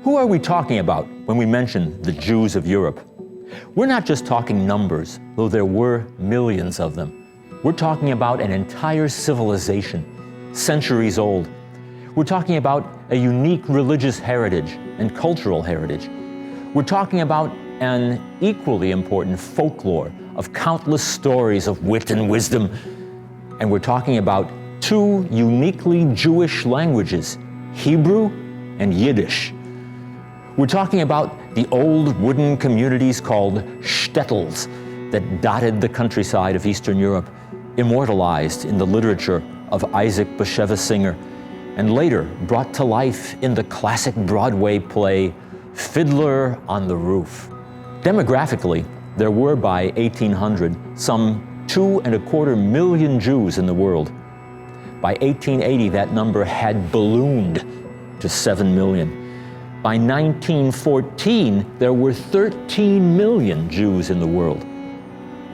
Who are we talking about when we mention the Jews of Europe? We're not just talking numbers, though there were millions of them. We're talking about an entire civilization, centuries old. We're talking about a unique religious heritage and cultural heritage. We're talking about an equally important folklore of countless stories of wit and wisdom. And we're talking about two uniquely Jewish languages, Hebrew and Yiddish. We're talking about the old wooden communities called shtetls that dotted the countryside of Eastern Europe, immortalized in the literature of Isaac Bashevis Singer, and later brought to life in the classic Broadway play Fiddler on the Roof. Demographically, there were by 1800 some 2.25 million Jews in the world. By 1880, that number had ballooned to 7 million. By 1914, there were 13 million Jews in the world.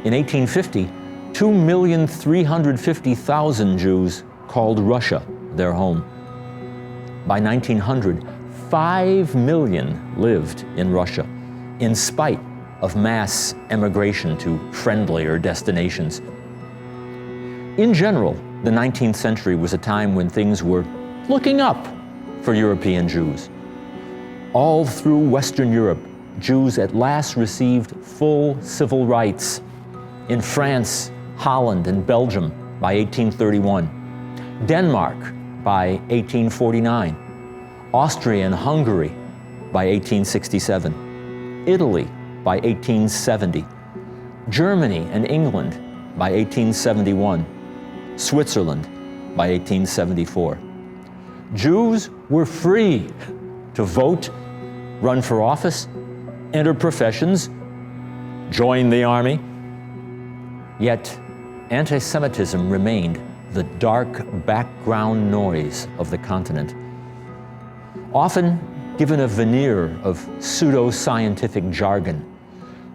In 1850, 2,350,000 Jews called Russia their home. By 1900, 5 million lived in Russia, in spite of mass emigration to friendlier destinations. In general, the 19th century was a time when things were looking up for European Jews. All through Western Europe, Jews at last received full civil rights. In France, Holland, and Belgium by 1831, Denmark by 1849, Austria and Hungary by 1867, Italy by 1870, Germany and England by 1871, Switzerland by 1874. Jews were free to vote, run for office, enter professions, join the army. Yet, antisemitism remained the dark background noise of the continent. Often given a veneer of pseudo-scientific jargon,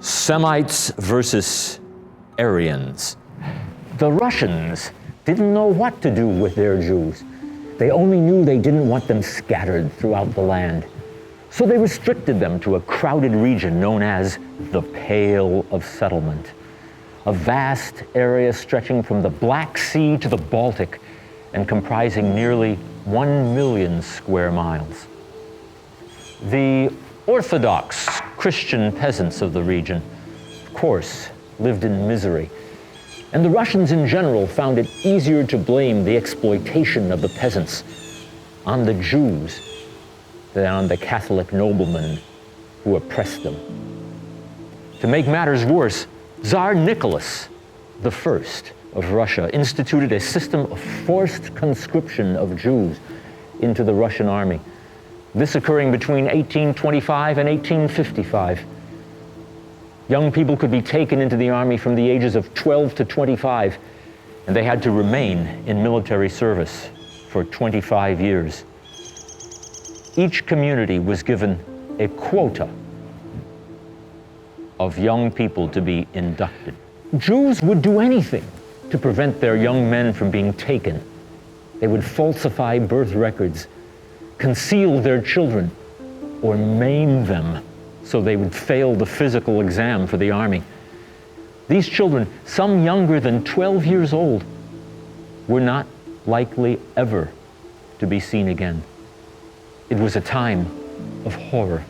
Semites versus Aryans. The Russians didn't know what to do with their Jews. They only knew they didn't want them scattered throughout the land. So they restricted them to a crowded region known as the Pale of Settlement, a vast area stretching from the Black Sea to the Baltic and comprising nearly 1 million square miles. The Orthodox Christian peasants of the region, of course, lived in misery. And the Russians in general found it easier to blame the exploitation of the peasants on the Jews than on the Catholic noblemen who oppressed them. To make matters worse, Tsar Nicholas I of Russia instituted a system of forced conscription of Jews into the Russian army, this occurring between 1825 and 1855. Young people could be taken into the army from the ages of 12 to 25, and they had to remain in military service for 25 years. Each community was given a quota of young people to be inducted. Jews would do anything to prevent their young men from being taken. They would falsify birth records, conceal their children, or maim them so they would fail the physical exam for the army. These children, some younger than 12 years old, were not likely ever to be seen again. It was a time of horror.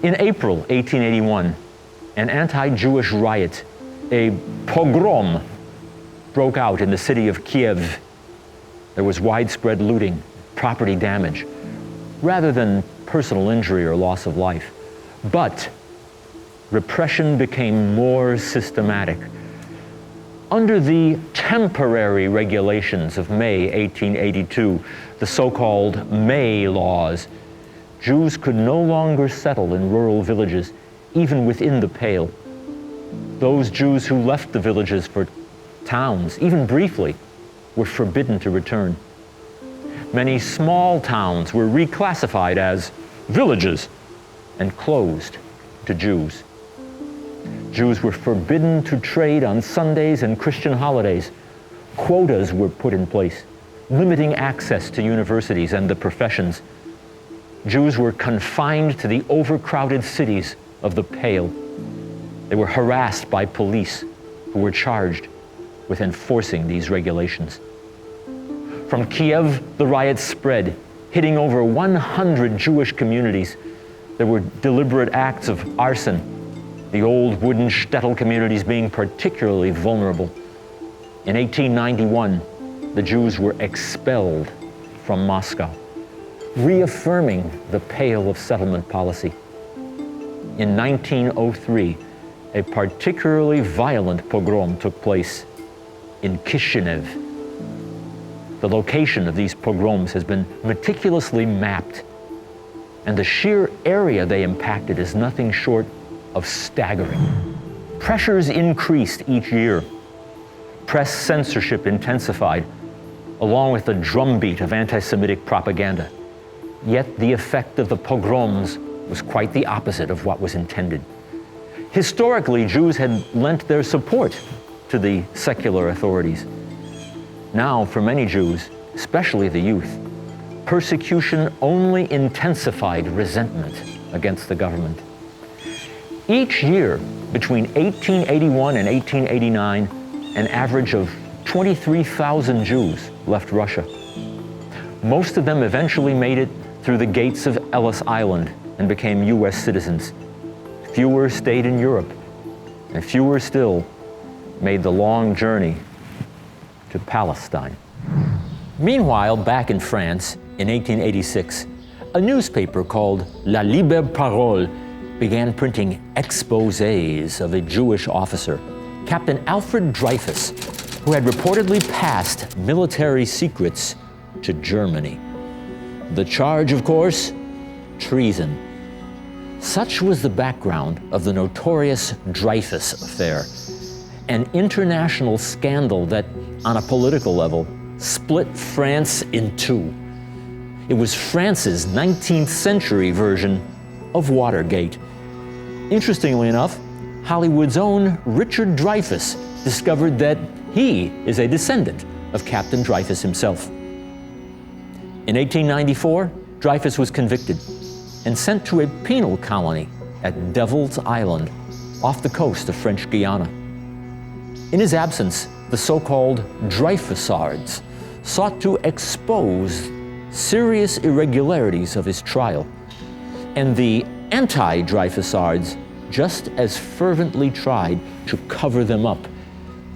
In April 1881, an anti-Jewish riot, a pogrom, broke out in the city of Kiev. There was widespread looting, property damage, rather than personal injury or loss of life. But repression became more systematic. Under the temporary regulations of May 1882, the so-called May laws, Jews could no longer settle in rural villages, even within the Pale. Those Jews who left the villages for towns, even briefly, were forbidden to return. Many small towns were reclassified as villages and closed to Jews. Jews were forbidden to trade on Sundays and Christian holidays. Quotas were put in place, limiting access to universities and the professions. Jews were confined to the overcrowded cities of the Pale. They were harassed by police who were charged with enforcing these regulations. From Kiev, the riots spread, hitting over 100 Jewish communities. There were deliberate acts of arson, the old wooden shtetl communities being particularly vulnerable. In 1891, the Jews were expelled from Moscow, reaffirming the Pale of settlement policy. In 1903, a particularly violent pogrom took place in Kishinev. The location of these pogroms has been meticulously mapped, and the sheer area they impacted is nothing short of staggering. Pressures increased each year. Press censorship intensified, along with the drumbeat of anti-Semitic propaganda. Yet the effect of the pogroms was quite the opposite of what was intended. Historically, Jews had lent their support to the secular authorities. Now, for many Jews, especially the youth, persecution only intensified resentment against the government. Each year, between 1881 and 1889, an average of 23,000 Jews left Russia. Most of them eventually made it through the gates of Ellis Island and became US citizens. Fewer stayed in Europe, and fewer still made the long journey to Palestine. Meanwhile, back in France, in 1886, a newspaper called La Libre Parole began printing exposés of a Jewish officer, Captain Alfred Dreyfus, who had reportedly passed military secrets to Germany. The charge, of course, treason. Such was the background of the notorious Dreyfus affair, an international scandal that, on a political level, split France in two. It was France's 19th century version of Watergate. Interestingly enough, Hollywood's own Richard Dreyfuss discovered that he is a descendant of Captain Dreyfus himself. In 1894, Dreyfus was convicted and sent to a penal colony at Devil's Island, off the coast of French Guiana. In his absence, the so-called Dreyfusards sought to expose serious irregularities of his trial, and the anti-Dreyfusards just as fervently tried to cover them up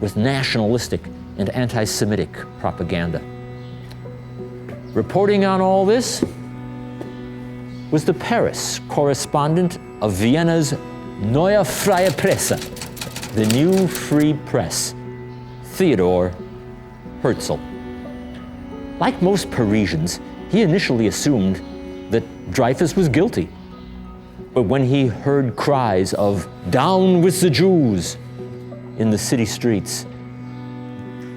with nationalistic and anti-Semitic propaganda. Reporting on all this was the Paris correspondent of Vienna's Neue Freie Presse, the New Free Press, Theodor Herzl. Like most Parisians, he initially assumed that Dreyfus was guilty. But when he heard cries of "Down with the Jews" in the city streets,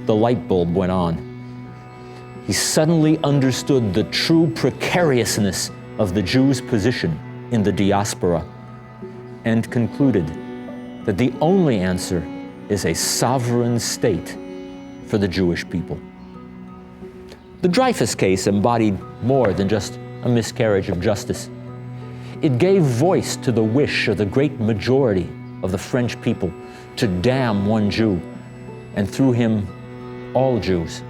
the light bulb went on. He suddenly understood the true precariousness of the Jews' position in the diaspora and concluded that the only answer is a sovereign state for the Jewish people. The Dreyfus case embodied more than just a miscarriage of justice. It gave voice to the wish of the great majority of the French people to damn one Jew, and through him, all Jews.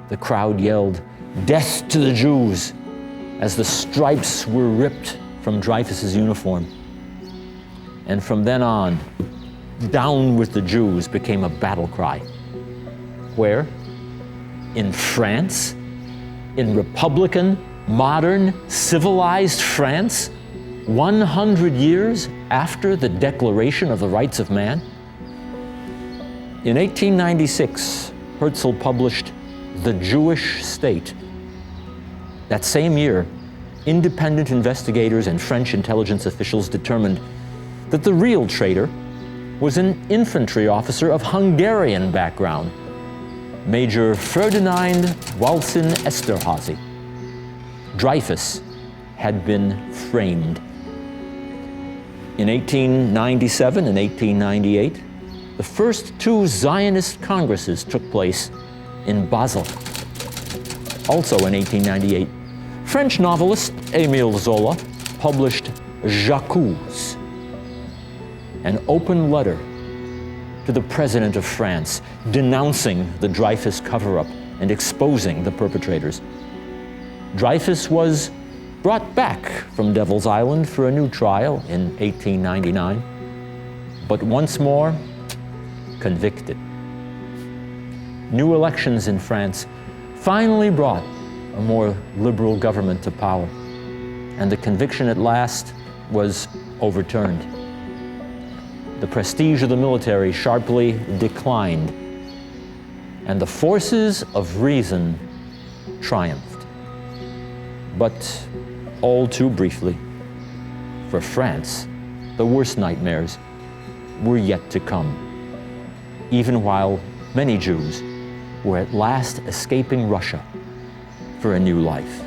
The crowd yelled, "Death to the Jews," as the stripes were ripped from Dreyfus's uniform. And from then on, "Down with the Jews" became a battle cry. Where? In France? In Republican, modern, civilized France? 100 years after the Declaration of the Rights of Man? In 1896, Herzl published The Jewish State. That same year, independent investigators and French intelligence officials determined that the real traitor was an infantry officer of Hungarian background, Major Ferdinand Walsin Esterházy. Dreyfus had been framed. In 1897 and 1898, the first two Zionist congresses took place in Basel. Also in 1898, French novelist Émile Zola published J'accuse, an open letter to the President of France, denouncing the Dreyfus cover-up and exposing the perpetrators. Dreyfus was brought back from Devil's Island for a new trial in 1899, but once more convicted. New elections in France finally brought a more liberal government to power, and the conviction at last was overturned. The prestige of the military sharply declined, and the forces of reason triumphed. But all too briefly. For France, the worst nightmares were yet to come, even while many Jews were at last escaping Russia for a new life.